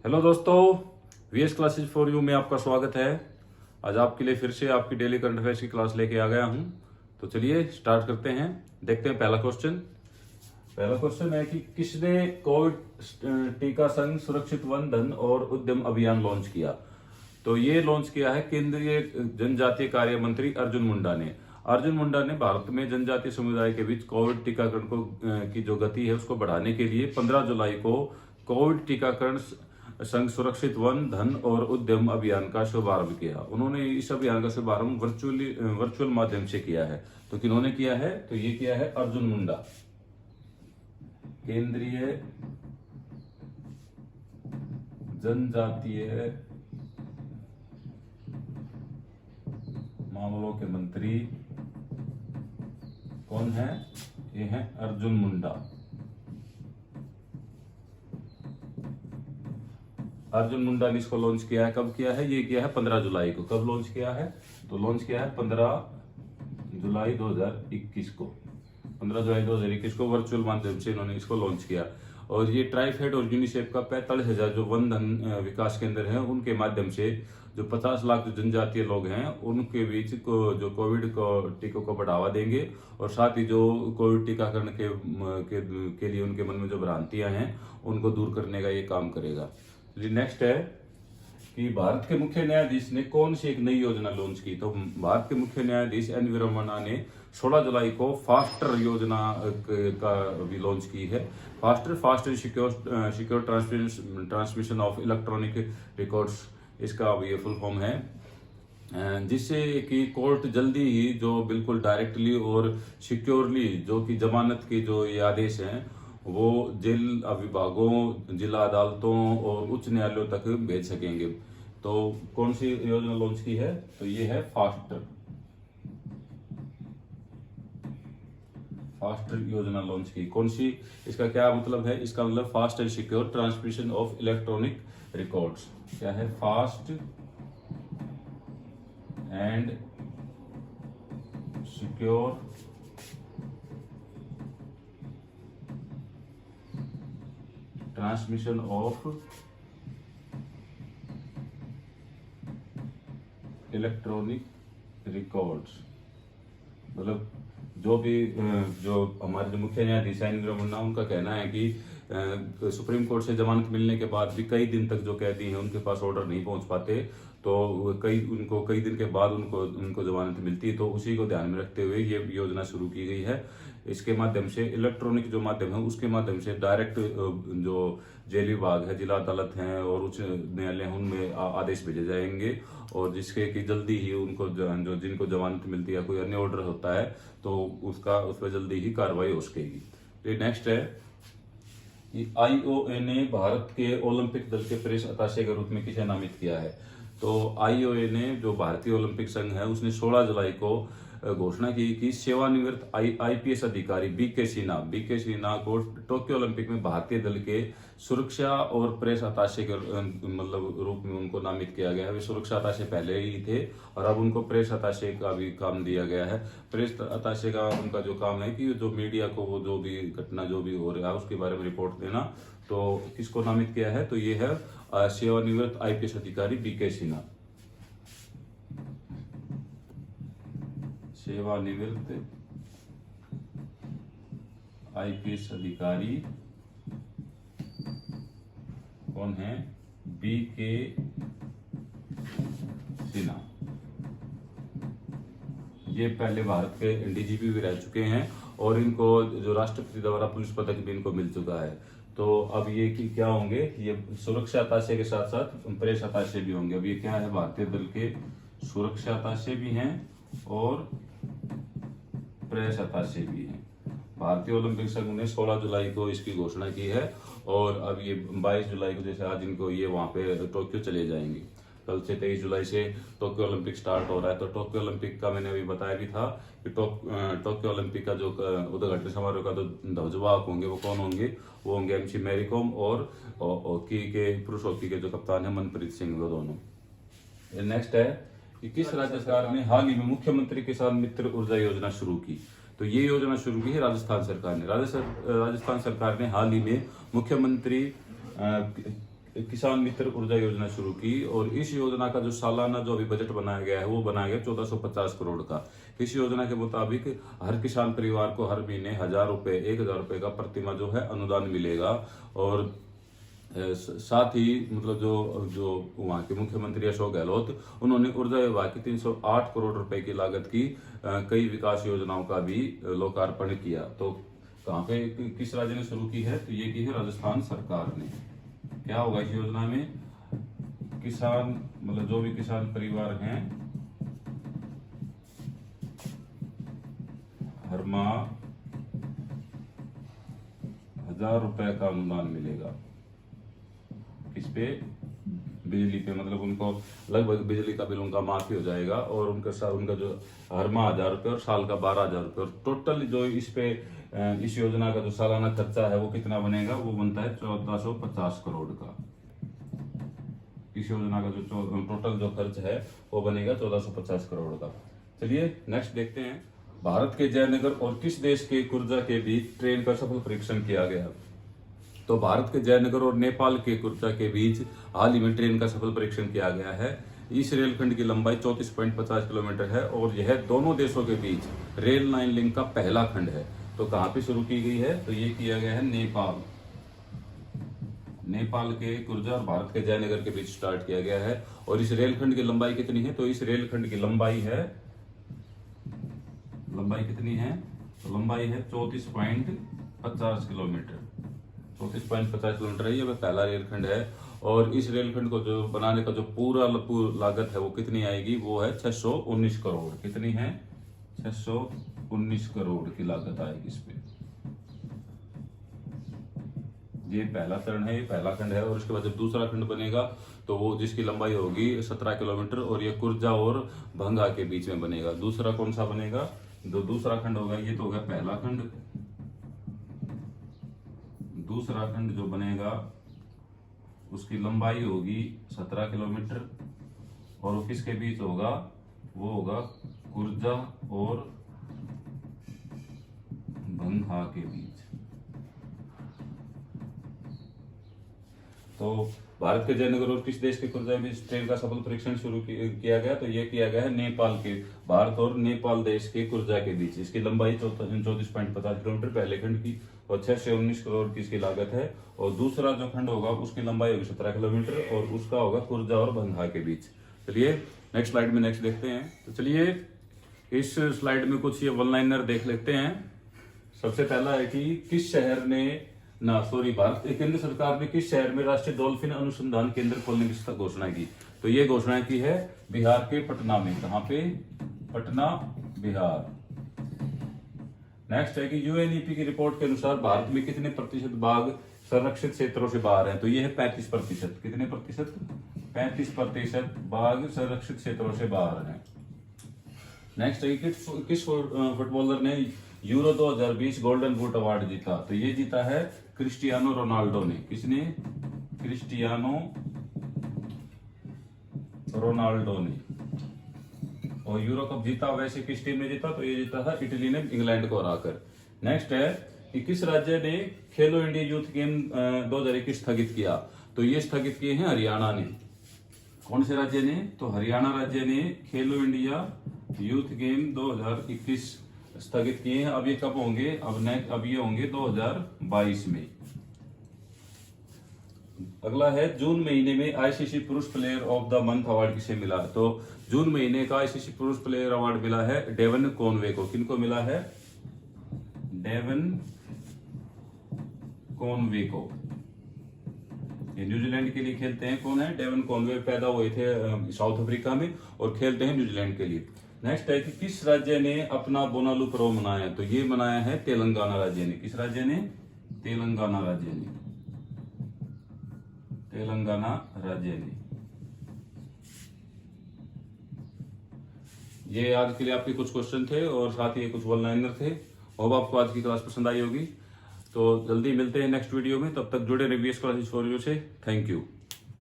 Hello दोस्तों, VS classes for you में आपका स्वागत है। आज आपके लिए फिर से आपकी डेली करंट अफेयर्स की क्लास लेके आ गया हूं। तो चलिए स्टार्ट करते हैं। देखते हैं पहला क्वेश्चन है कि किसने कोविड टीका संग सुरक्षित वन धन और उद्यम अभियान लॉन्च किया। तो ये लॉन्च किया है केंद्रीय जनजातीय कार्य मंत्री अर्जुन मुंडा ने। अर्जुन मुंडा ने भारत में जनजातीय समुदाय के बीच कोविड टीकाकरण की जो गति है उसको बढ़ाने के लिए 15 जुलाई को कोविड टीकाकरण संघ सुरक्षित वन धन और उद्यम अभियान का शुभारंभ किया। उन्होंने इस अभियान का शुभारंभ वर्चुअल माध्यम से किया है। तो किन्होंने किया है? तो ये किया है अर्जुन मुंडा, केंद्रीय जनजातीय मामलों के मंत्री कौन है? ये है अर्जुन मुंडा। अर्जुन मुंडा ने इसको लॉन्च किया है। कब किया है? ये किया है 15 जुलाई को। कब लॉन्च किया है? तो लॉन्च किया है 15 जुलाई 2021 को। 15 जुलाई 2021 को वर्चुअल माध्यम से इन्होंने इसको लॉन्च किया। और ये ट्राइफेड और यूनिसेफ का 45,000 जो वन धन विकास केंद्र हैं उनके माध्यम से जो 50 लाख जो जनजातीय लोग हैं उनके बीच जो कोविड टीकों को बढ़ावा देंगे और साथ ही जो कोविड टीकाकरण के लिए उनके मन में जो भ्रांतियां हैं उनको दूर करने का ये काम करेगा। नेक्स्ट है कि भारत के मुख्य न्यायाधीश ने कौन सी एक नई योजना लॉन्च की। तो भारत के मुख्य न्यायाधीश एन वी रमन्ना ने 16 जुलाई को फास्टर योजना का भी लॉन्च की है। Faster secure transmission of electronic records, इसका ये फुल फॉर्म है, जिससे कि कोर्ट जल्दी ही जो बिल्कुल डायरेक्टली और सिक्योरली जो कि जमानत के जो ये आदेश हैं वो जेल विभागों, जिला अदालतों और उच्च न्यायालयों तक भेज सकेंगे। तो कौन सी योजना लॉन्च की है? तो ये है फास्टर योजना लॉन्च की। कौन सी? इसका क्या मतलब है? इसका मतलब fast and secure transmission of electronic records. क्या है? Fast and secure transmission of electronic records. मतलब जो हमारे जो मुख्य न्यायाधीश है इंदिरा मुन्ना, उनका कहना है कि सुप्रीम कोर्ट से जमानत मिलने के बाद भी कई दिन तक जो कैदी हैं उनके पास ऑर्डर नहीं पहुंच पाते, तो कई दिन के बाद उनको जमानत मिलती है। तो उसी को ध्यान में रखते हुए ये योजना शुरू की गई है। इसके माध्यम से इलेक्ट्रॉनिक जो माध्यम है उसके माध्यम से डायरेक्ट जो जेल विभाग है, जिला अदालत हैं और उच्च न्यायालय हैं उनमें आदेश भेजे जाएंगे और जिसके कि जल्दी ही उनको जिनको जमानत मिलती है, कोई अन्य ऑर्डर होता है तो उस पर जल्दी ही कार्रवाई हो सकेगी। तो नेक्स्ट है कि आईओए ने भारत के ओलंपिक दल के प्रेस अताशे के रूप में किसे नामित किया है। तो आईओए ने जो भारतीय ओलंपिक संघ है उसने 16 जुलाई को घोषणा की कि सेवानिवृत्त आईपीएस अधिकारी बीके सिन्हा को टोक्यो ओलंपिक में भारतीय दल के सुरक्षा और प्रेस अताशे के मतलब रूप में उनको नामित किया गया है। वे सुरक्षा अताशे पहले ही थे और अब उनको प्रेस अताशे का भी काम दिया गया है। प्रेस अताशे का उनका जो काम है कि जो मीडिया को वो जो भी घटना जो भी हो रहा है उसके बारे में रिपोर्ट देना। तो किसको नामित किया है? तो ये है सेवानिवृत्त आईपीएस अधिकारी बीके सिन्हा। सेवानिवृत्त आईपीएस अधिकारी कौन है? बीके सिन्हा। ये पहले भारत के डीजीपी भी रह चुके हैं और इनको जो राष्ट्रपति द्वारा पुलिस पदक भी इनको मिल चुका है। तो अब ये क्या होंगे? ये सुरक्षा अताशे के साथ साथ प्रेस अताशे भी होंगे। अब ये क्या है? भारतीय दल के सुरक्षा अताशे भी हैं और प्रेस अताशे भी हैं। भारतीय ओलंपिक संघ ने 16 जुलाई को इसकी घोषणा की है और अब ये 22 जुलाई को, जैसे आज इनको ये वहां पे टोक्यो चले जाएंगे। कल से 23 जुलाई से टोक्यो ओलंपिक स्टार्ट हो रहा है। तो टोक्यो ओलंपिक का मैंने अभी बताया भी था कि टोक्यो ओलंपिक का जो उद्घाटन समारोह का जो ध्वजवाहक होंगे वो कौन होंगे? वो होंगे एमसी मैरी कॉम और हॉकी के पुरुष हॉकी के जो कप्तान है मनप्रीत सिंह, वो दोनों। नेक्स्ट है कि किस राज्य सरकार ने हाल ही में मुख्यमंत्री किसान मित्र ऊर्जा योजना शुरू की। तो ये योजना शुरू की है राजस्थान सरकार ने। राजस्थान सरकार ने हाल ही में मुख्यमंत्री किसान मित्र ऊर्जा योजना शुरू की। और इस योजना का जो सालाना जो अभी बजट बनाया गया है वो बनाया गया 1450 करोड़ का। इस योजना के मुताबिक हर किसान परिवार को हर महीने 1000 रुपए का प्रतिमाह जो है अनुदान मिलेगा। और साथ ही मतलब जो वहाँ के मुख्यमंत्री अशोक गहलोत, उन्होंने ऊर्जा विभाग की 308 करोड़ रुपए की लागत की कई विकास योजनाओं का भी लोकार्पण किया। तो कहाँ पे किस राज्य ने शुरू की है? तो ये की है राजस्थान सरकार ने। क्या होगा इस योजना में? किसान मतलब जो भी किसान परिवार हैं हर माह 1000 रुपए का अनुदान मिलेगा। इस पे बिजली पे मतलब उनको लगभग बिजली का बिल उनका माफी हो जाएगा। और उनका जो हर माह 1000 रुपये और साल का 12,000 रुपये। और टोटल जो इस योजना का जो सालाना खर्चा है वो कितना बनेगा? वो बनता है 1450 करोड़ का। इस योजना का जो टोटल जो खर्च है वो बनेगा 1450 करोड़ का। चलिए नेक्स्ट देखते हैं। भारत के जयनगर और किस देश के कुर्जा के बीच ट्रेन का सफल परीक्षण किया गया? तो भारत के जयनगर और नेपाल के कुर्जा के बीच हाल ही में ट्रेन का सफल परीक्षण किया गया है। इस रेलखंड की लंबाई 34.50 किलोमीटर है और यह दोनों देशों के बीच रेल लाइन लिंक का पहला खंड है। तो कहाँ पे शुरू की गई है? तो ये किया गया है नेपाल के कुर्जा और भारत के जयनगर के बीच स्टार्ट किया गया है। और इस रेलखंड की लंबाई कितनी है? तो इस रेलखंड की लंबाई कितनी है? तो लंबाई है 34.50 किलोमीटर। 34.50 किलोमीटर है। ये पहला रेलखंड है। और इस रेलखंड को जो बनाने का जो पूरा लागत है वो कितनी आएगी? वो है 619 करोड़। कितनी है? 619 करोड़ की लागत आएगी इस पे। ये पहला चरण है, ये पहला खंड है। और उसके बाद जब दूसरा खंड बनेगा तो वो जिसकी लंबाई होगी 17 किलोमीटर और ये कुर्जा और भंगा के बीच में बनेगा। दूसरा कौन सा बनेगा? जो दूसरा खंड होगा ये तो होगा पहला खंड। दूसरा खंड जो बनेगा उसकी लंबाई होगी 17 किलोमीटर और वो किसके बीच होगा? वो होगा कुर्जा और भंगा के बीच। तो भारत के जयनगर और किस देश के कुर्जा में इस ट्रेन का सफल परीक्षण शुरू किया गया? तो ये किया गया है नेपाल के, भारत और नेपाल देश के कुर्जा के बीच। इसकी लंबाई 34.50 किलोमीटर पहले खंड की और 619 करोड़ की इसकी लागत है। और दूसरा जो खंड होगा उसकी लंबाई होगी 17 किलोमीटर और उसका होगा कुर्जा और भंगा के बीच। चलिए नेक्स्ट स्लाइड में नेक्स्ट देखते हैं। तो चलिए इस स्लाइड में कुछ ये वन लाइनर देख लेते हैं। सबसे पहला है कि किस शहर ने भारत केंद्र सरकार ने किस शहर में राष्ट्रीय डॉल्फिन अनुसंधान केंद्र खोलने की घोषणा की? तो ये घोषणा की है बिहार के पटना में। कहां पे? पटना, बिहार। नेक्स्ट है कि यूएनईपी की रिपोर्ट के अनुसार भारत में कितने प्रतिशत बाघ संरक्षित क्षेत्रों से बाहर हैं? तो ये है 35%। कितने प्रतिशत? 35% बाघ संरक्षित क्षेत्रों से बाहर हैं। नेक्स्ट है कि किस फुटबॉलर ने यूरो 2020 गोल्डन बूट अवार्ड जीता? तो ये जीता है क्रिस्टियानो रोनाल्डो ने। किसने? क्रिस्टियानो रोनाल्डो ने। और यूरो कप जीता वैसे किस टीम ने जीता? तो ये जीता था इटली ने इंग्लैंड को हराकर। नेक्स्ट है कि किस राज्य ने खेलो इंडिया यूथ गेम 2021 स्थगित किया? तो ये स्थगित किए हैं हरियाणा ने। कौन से राज्य ने? तो हरियाणा राज्य ने खेलो इंडिया यूथ गेम 2021 स्थगित किए हैं। अब ये कब होंगे? अब ये होंगे 2022 में। अगला है जून महीने में आईसीसी पुरुष player of the month award किसे मिला? तो जून महीने का आईसीसी पुरुष प्लेयर अवार्ड मिला है डेवन कॉनवे को। किनको मिला है? डेवन कॉनवे को। ये न्यूजीलैंड के लिए खेलते हैं। कौन है? डेवन कॉनवे पैदा हुए थे साउथ अफ्रीका में और खेलते हैं न्यूजीलैंड के लिए। नेक्स्ट है कि किस राज्य ने अपना बोनालू पर्व मनाया? तो ये मनाया है तेलंगाना राज्य ने। किस राज्य ने? तेलंगाना राज्य ने। तेलंगाना राज्य ने। ये आज के लिए आपके कुछ क्वेश्चन थे और साथ ही कुछ वन लाइनर थे। होप आपको आज की क्लास पसंद आई होगी। तो जल्दी मिलते हैं नेक्स्ट वीडियो में। तब तक जुड़े रहिए क्लासेस फॉर यू से। Thank you.